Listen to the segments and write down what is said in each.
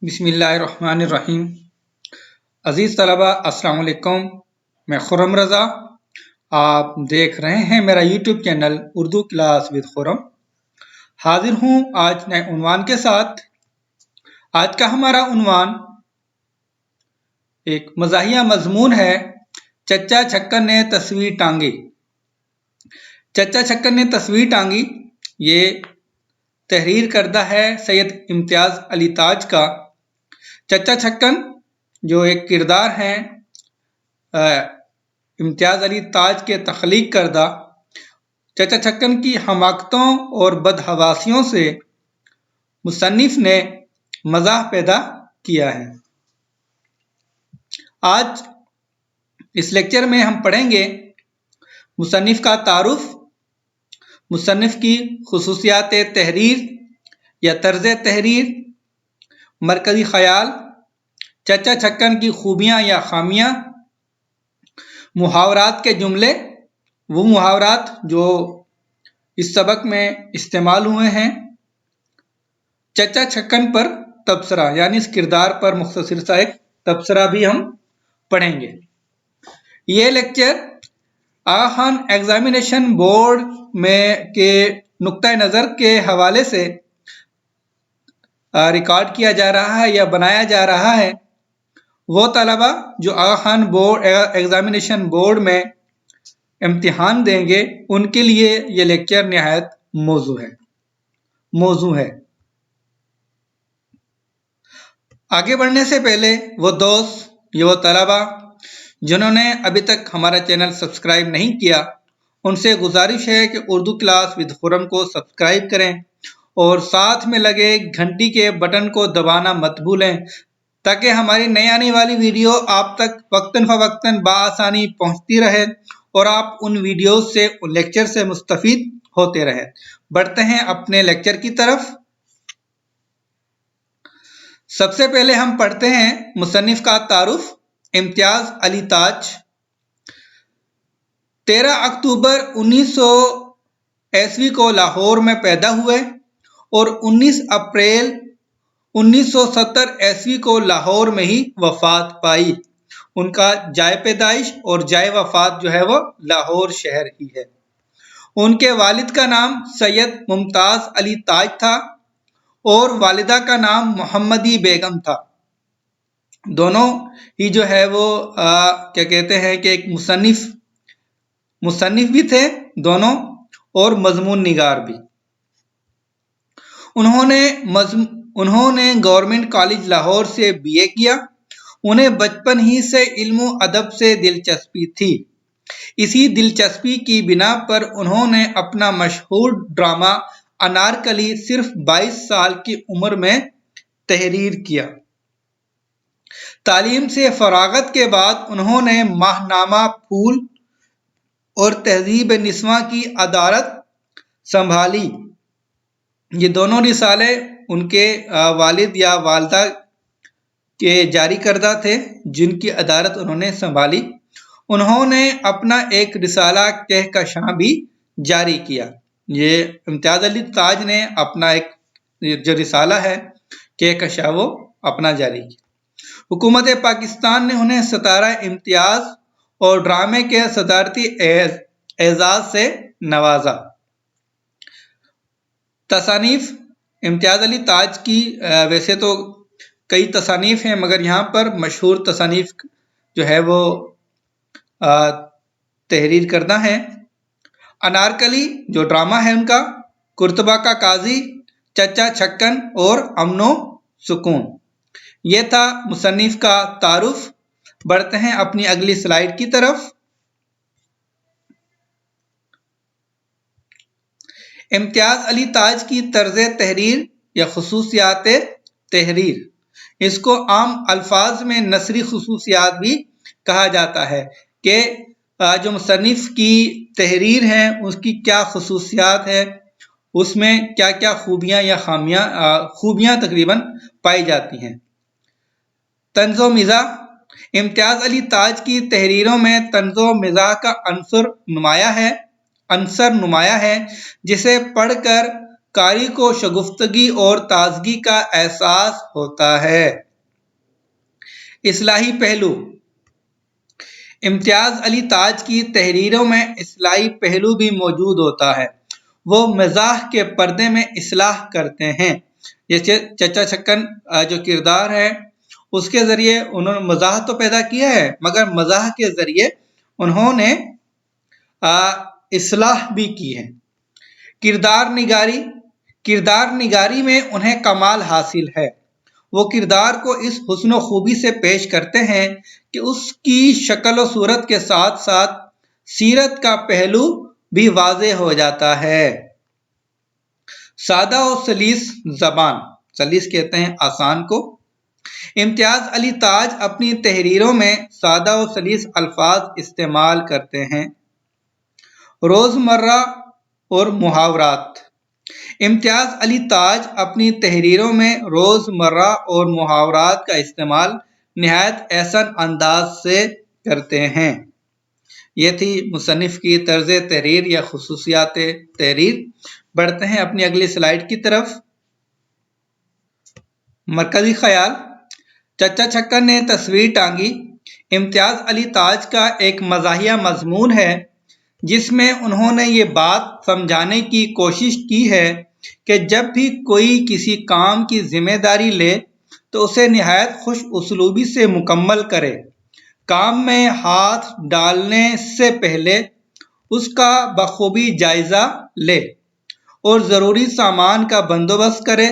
بسم اللہ الرحمن الرحیم۔ عزیز طلبہ السلام علیکم، میں خرم رضا، آپ دیکھ رہے ہیں میرا YouTube channel Urdu class with Khurram. حاضر ہوں آج نئے عنوان کے ساتھ۔ آج کا ہمارا عنوان ایک مزاحیہ مضمون ہے، چچا چھکن نے تصویر ٹانگی۔ چچا چھکن نے تصویر ٹانگی یہ تحریر کردہ ہے سید امتیاز علی تاج کا۔ چچا چھکن جو ایک کردار ہیں امتیاز علی تاج کے تخلیق کردہ، چچا چھکن کی حماقتوں اور بدحواسیوں سے مصنف نے مزاح پیدا کیا ہے۔ آج اس لیکچر میں ہم پڑھیں گے مصنف کا تعارف، مصنف کی خصوصیات تحریر یا طرز تحریر، مرکزی خیال، چچا چھکن کی خوبیاں یا خامیاں، محاورات کے جملے، وہ محاورات جو اس سبق میں استعمال ہوئے ہیں، چچا چھکن پر تبصرہ یعنی اس کردار پر مختصر سا ایک تبصرہ بھی ہم پڑھیں گے۔ یہ لیکچر آغا خان ایگزامینیشن بورڈ میں کے نقطۂ نظر کے حوالے سے ریکارڈ کیا جا رہا ہے یا بنایا جا رہا ہے۔ وہ طلبہ جو آغا خان ایگزامینیشن بورڈ میں امتحان دیں گے ان کے لیے یہ لیکچر نہایت موضوع ہے۔ آگے بڑھنے سے پہلے وہ دوست یا وہ طلبہ جنہوں نے ابھی تک ہمارا چینل سبسکرائب نہیں کیا، ان سے گزارش ہے کہ اردو کلاس ود خرم کو سبسکرائب کریں اور ساتھ میں لگے گھنٹی کے بٹن کو دبانا مت بھولیں تاکہ ہماری نئی آنے والی ویڈیو آپ تک وقتاً فوقتاً بآسانی پہنچتی رہے اور آپ ان ویڈیوز سے ان لیکچر سے مستفید ہوتے رہیں۔ بڑھتے ہیں اپنے لیکچر کی طرف۔ سب سے پہلے ہم پڑھتے ہیں مصنف کا تعارف، امتیاز علی تاج 13 اکتوبر 1900 کو لاہور میں پیدا ہوئے اور 19 اپریل 1970 کو لاہور میں ہی وفات پائی۔ ان کا جائے پیدائش اور جائے وفات جو ہے وہ لاہور شہر ہی ہے۔ ان کے والد کا نام سید ممتاز علی تاج تھا اور والدہ کا نام محمدی بیگم تھا۔ دونوں ہی جو ہے وہ کیا کہتے ہیں کہ ایک مصنف بھی تھے دونوں اور مضمون نگار بھی۔ انہوں نے گورنمنٹ کالج لاہور سے BA کیا۔ انہیں بچپن ہی سے علم و ادب سے دلچسپی تھی۔ اسی دلچسپی کی بنا پر انہوں نے اپنا مشہور ڈرامہ انارکلی صرف 22 سال کی عمر میں تحریر کیا۔ تعلیم سے فراغت کے بعد انہوں نے ماہنامہ پھول اور تہذیب نسواں کی ادارت سنبھالی۔ یہ دونوں رسالے ان کے والد یا والدہ کے جاری کردہ تھے جن کی ادارت انہوں نے سنبھالی۔ انہوں نے اپنا ایک رسالہ کہکشاں بھی جاری کیا۔ یہ امتیاز علی تاج نے اپنا ایک جو رسالہ ہے کہکشاں وہ اپنا جاری کیا۔ حکومت پاکستان نے انہیں ستارہ امتیاز اور ڈرامے کے صدارتی اعزاز سے نوازا۔ تصانیف امتیاز علی تاج کی ویسے تو کئی تصانیف ہیں مگر یہاں پر مشہور تصانیف جو ہے وہ تحریر کردہ ہیں۔ انارکلی جو ڈرامہ ہے ان کا، کرتبہ کا قاضی، چچا چھکن اور امن و سکون۔ یہ تھا مصنف کا تعارف۔ بڑھتے ہیں اپنی اگلی سلائیڈ کی طرف۔ امتیاز علی تاج کی طرز تحریر یا خصوصیات تحریر، اس کو عام الفاظ میں نثری خصوصیات بھی کہا جاتا ہے کہ جو مصنف کی تحریر ہے اس کی کیا خصوصیات ہے، اس میں کیا کیا خوبیاں یا خوبیاں تقریباً پائی جاتی ہیں۔ طنز و مزاح، امتیاز علی تاج کی تحریروں میں طنز و مزاح کا عنصر نمایاں ہے جسے پڑھ کر قاری کو شگفتگی اور تازگی کا احساس ہوتا ہے۔ اصلاحی پہلو: امتیاز علی تاج کی تحریروں میں اصلاحی پہلو بھی موجود ہوتا ہے۔ وہ مزاح کے پردے میں اصلاح کرتے ہیں، جیسے چچا چھکن جو کردار ہے اس کے ذریعے انہوں نے مزاح تو پیدا کیا ہے، مگر مزاح کے ذریعے انہوں نے اصلاح بھی کی ہے۔ کردار نگاری میں انہیں کمال حاصل ہے۔ وہ کردار کو اس حسن و خوبی سے پیش کرتے ہیں کہ اس کی شکل و صورت کے ساتھ ساتھ سیرت کا پہلو بھی واضح ہو جاتا ہے۔ سادہ و سلیس زبان، سلیس کہتے ہیں آسان کو۔ امتیاز علی تاج اپنی تحریروں میں سادہ و سلیس الفاظ استعمال کرتے ہیں۔ روزمرہ اور محاورات: امتیاز علی تاج اپنی تحریروں میں روزمرہ اور محاورات کا استعمال نہایت احسن انداز سے کرتے ہیں۔ یہ تھی مصنف کی طرز تحریر یا خصوصیات تحریر۔ بڑھتے ہیں اپنی اگلی سلائیڈ کی طرف۔ مرکزی خیال: چچا چھکن نے تصویر ٹانگی امتیاز علی تاج کا ایک مزاحیہ مضمون ہے، جس میں انہوں نے یہ بات سمجھانے کی کوشش کی ہے کہ جب بھی کوئی کسی کام کی ذمہ داری لے تو اسے نہایت خوش اسلوبی سے مکمل کرے۔ کام میں ہاتھ ڈالنے سے پہلے اس کا بخوبی جائزہ لے اور ضروری سامان کا بندوبست کرے،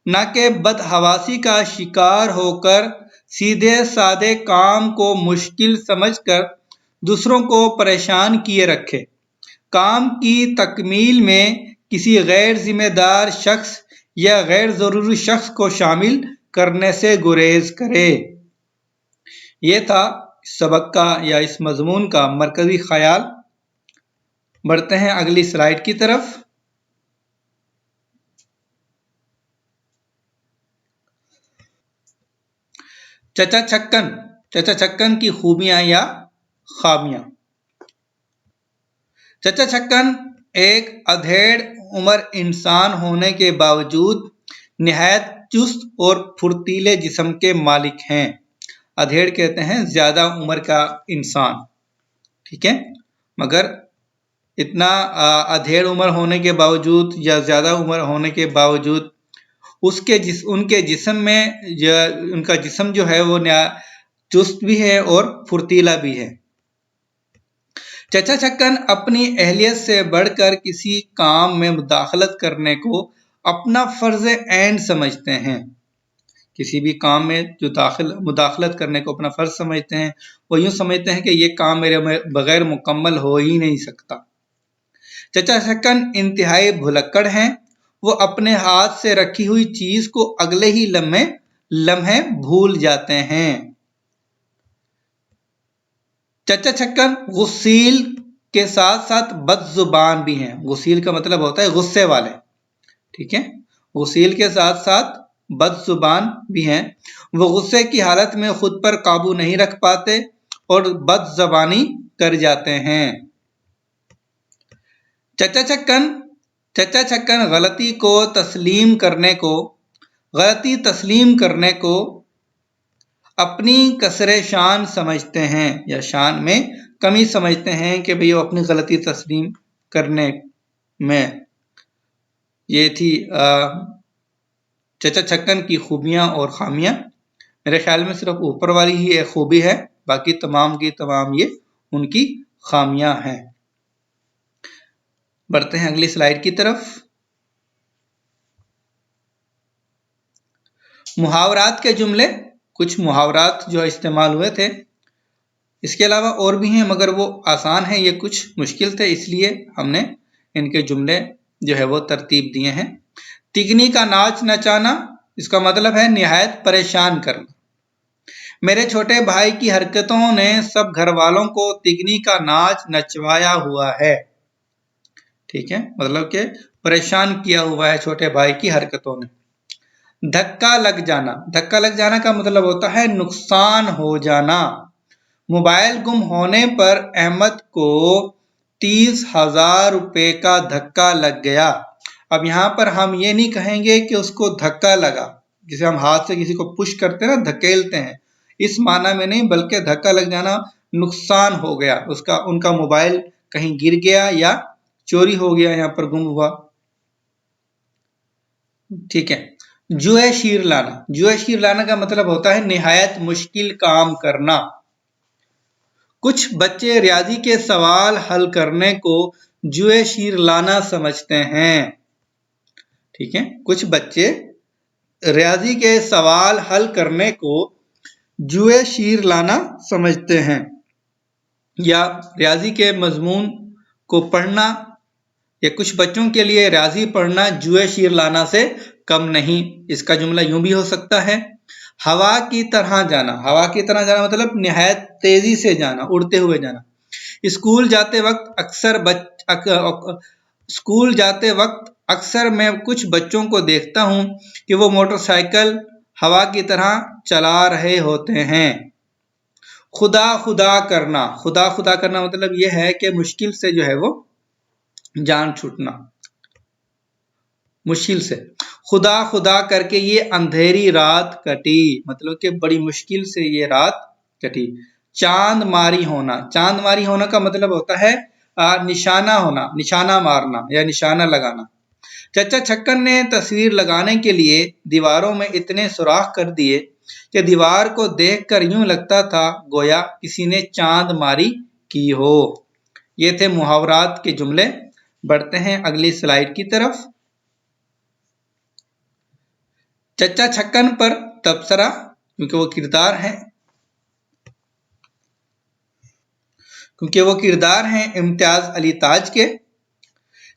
نہ کہ بدحواسی کا شکار ہو کر سیدھے سادے کام کو مشکل سمجھ کر دوسروں کو پریشان کیے رکھے۔ کام کی تکمیل میں کسی غیر ذمہ دار شخص یا غیر ضروری شخص کو شامل کرنے سے گریز کرے۔ یہ تھا اس سبق کا یا اس مضمون کا مرکزی خیال۔ بڑھتے ہیں اگلی سلائیڈ کی طرف۔ چچا چھکن کی خوبیاں یا خامیاں۔ چچا چھکن ایک ادھیڑ عمر انسان ہونے کے باوجود نہایت چست اور پھرتیلے جسم کے مالک ہیں۔ ادھیڑ کہتے ہیں زیادہ عمر کا انسان، ٹھیک ہے، مگر اتنا ادھیڑ عمر ہونے کے باوجود یا زیادہ عمر ہونے کے باوجود ان کے جسم میں ان کا جسم جو ہے وہ چست بھی ہے اور پھرتیلا بھی ہے۔ چچا چھکن اپنی اہلیت سے بڑھ کر کسی کام میں مداخلت کرنے کو اپنا فرض عین سمجھتے ہیں۔ کسی بھی کام میں جو مداخلت کرنے کو اپنا فرض سمجھتے ہیں، وہ یوں سمجھتے ہیں کہ یہ کام میرے بغیر مکمل ہو ہی نہیں سکتا۔ چچا چھکن انتہائی بھلکڑ ہیں۔ وہ اپنے ہاتھ سے رکھی ہوئی چیز کو اگلے ہی لمحے بھول جاتے ہیں۔ چچا چھکن غسیل کے ساتھ ساتھ بد زبان بھی ہیں۔ غسیل کا مطلب ہوتا ہے غصے والے، ٹھیک ہے، غسیل کے ساتھ ساتھ بد زبان بھی ہیں۔ وہ غصے کی حالت میں خود پر قابو نہیں رکھ پاتے اور بد زبانی کر جاتے ہیں۔ چچا چھکن غلطی تسلیم کرنے کو اپنی کسر شان سمجھتے ہیں یا شان میں کمی سمجھتے ہیں کہ وہ اپنی غلطی تسلیم کرنے میں۔ یہ تھی چچا چھکن کی خوبیاں اور خامیاں۔ میرے خیال میں صرف اوپر والی ہی ایک خوبی ہے، باقی تمام کی تمام یہ ان کی خامیاں ہیں۔ بڑھتے ہیں اگلی سلائیڈ کی طرف۔ محاورات کے جملے، کچھ محاورات جو استعمال ہوئے تھے، اس کے علاوہ اور بھی ہیں مگر وہ آسان ہیں، یہ کچھ مشکل تھے، اس لیے ہم نے ان کے جملے جو ہے وہ ترتیب دیے ہیں۔ تگنی کا ناچ نچانا، اس کا مطلب ہے نہایت پریشان کرنا۔ میرے چھوٹے بھائی کی حرکتوں نے سب گھر والوں کو تگنی کا ناچ نچوایا ہوا ہے، ٹھیک ہے، مطلب کہ پریشان کیا ہوا ہے چھوٹے بھائی کی حرکتوں نے۔ دھکا لگ جانا کا مطلب ہوتا ہے نقصان ہو جانا۔ موبائل گم ہونے پر احمد کو 30,000 روپے کا دھکا لگ گیا۔ اب یہاں پر ہم یہ نہیں کہیں گے کہ اس کو دھکا لگا، جسے ہم ہاتھ سے کسی کو پش کرتے ہیں نا، دھکیلتے ہیں، اس معنی میں نہیں، بلکہ دھکا لگ جانا، نقصان ہو گیا، ان کا موبائل کہیں گر گیا یا چوری ہو گیا، یہاں پر گم ہوا. ٹھیک ہے. جوئے شیر لانا. جوئے شیر لانا کا مطلب ہوتا ہے نہایت مشکل کام کرنا. کچھ بچے ریاضی کے سوال حل کرنے کو جوئے شیر لانا سمجھتے ہیں. ٹھیک ہے. کچھ بچے ریاضی کے سوال حل کرنے کو جوئے شیر لانا سمجھتے ہیں، یا ریاضی کے مضمون کو پڑھنا، یا کچھ بچوں کے لیے ریاضی پڑھنا جوئے شیر لانا سے کم نہیں. اس کا جملہ یوں بھی ہو سکتا ہے، ہوا کی طرح جانا. ہوا کی طرح جانا مطلب نہایت تیزی سے جانا، اڑتے ہوئے جانا. اسکول جاتے وقت اکثر میں کچھ بچوں کو دیکھتا ہوں کہ وہ موٹر سائیکل ہوا کی طرح چلا رہے ہوتے ہیں. خدا خدا کرنا. خدا خدا کرنا مطلب یہ ہے کہ مشکل سے جو ہے وہ جان چھوٹنا، مشکل سے. خدا خدا کر کے یہ اندھیری رات کٹی، مطلب کہ بڑی مشکل سے یہ رات کٹی. چاند ماری ہونا. چاند ماری ہونا کا مطلب ہوتا ہے نشانہ ہونا، نشانہ مارنا یا نشانہ لگانا. چچا چھکن نے تصویر لگانے کے لیے دیواروں میں اتنے سوراخ کر دیے کہ دیوار کو دیکھ کر یوں لگتا تھا گویا کسی نے چاند ماری کی ہو. یہ تھے محاورات کے جملے. بڑھتے ہیں اگلی سلائیڈ کی طرف. چچا چھکن پر تبصرہ، کیونکہ وہ کردار ہیں امتیاز علی تاج کے.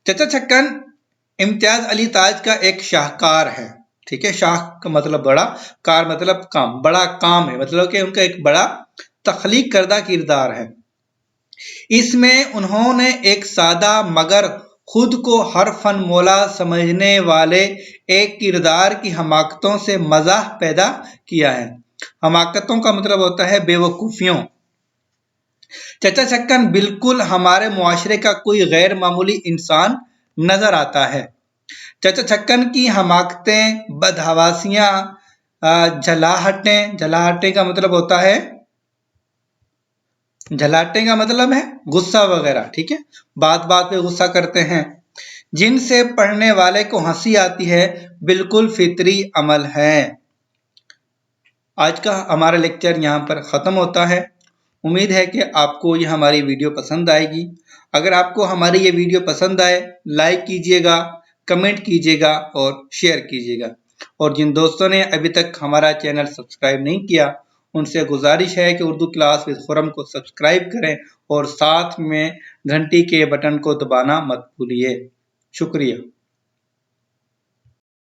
چچا چھکن امتیاز علی تاج کا ایک شاہکار ہے. ٹھیک ہے. شاہ کا مطلب بڑا، کار مطلب کام، بڑا کام ہے، مطلب کہ ان کا ایک بڑا تخلیق کردہ کردار ہے. اس میں انہوں نے ایک سادہ مگر خود کو ہر فن مولا سمجھنے والے ایک کردار کی حماقتوں سے مزاح پیدا کیا ہے. حماقتوں کا مطلب ہوتا ہے بے وقوفیوں. چچا چھکن بالکل ہمارے معاشرے کا کوئی غیر معمولی انسان نظر آتا ہے. چچا چھکن کی حماقتیں، بدحواسیاں، جھلاہٹیں کا مطلب ہوتا ہے، جھلاٹیں کا مطلب ہے غصہ وغیرہ. ٹھیک ہے. بات بات پہ غصہ کرتے ہیں، جن سے پڑھنے والے کو ہنسی آتی ہے، بالکل فطری عمل ہے. آج کا ہمارا لیکچر یہاں پر ختم ہوتا ہے. امید ہے کہ آپ کو یہ ہماری ویڈیو پسند آئے گی. اگر آپ کو ہماری یہ ویڈیو پسند آئے، لائک کیجیے گا، کمنٹ کیجیے گا اور شیئر کیجیے گا. اور جن دوستوں نے ابھی تک ہمارا چینل سبسکرائب نہیں کیا، ان سے گزارش ہے کہ اردو کلاس وذ خرم کو سبسکرائب کریں اور ساتھ میں گھنٹی کے بٹن کو دبانا مت بھولیے. شکریہ.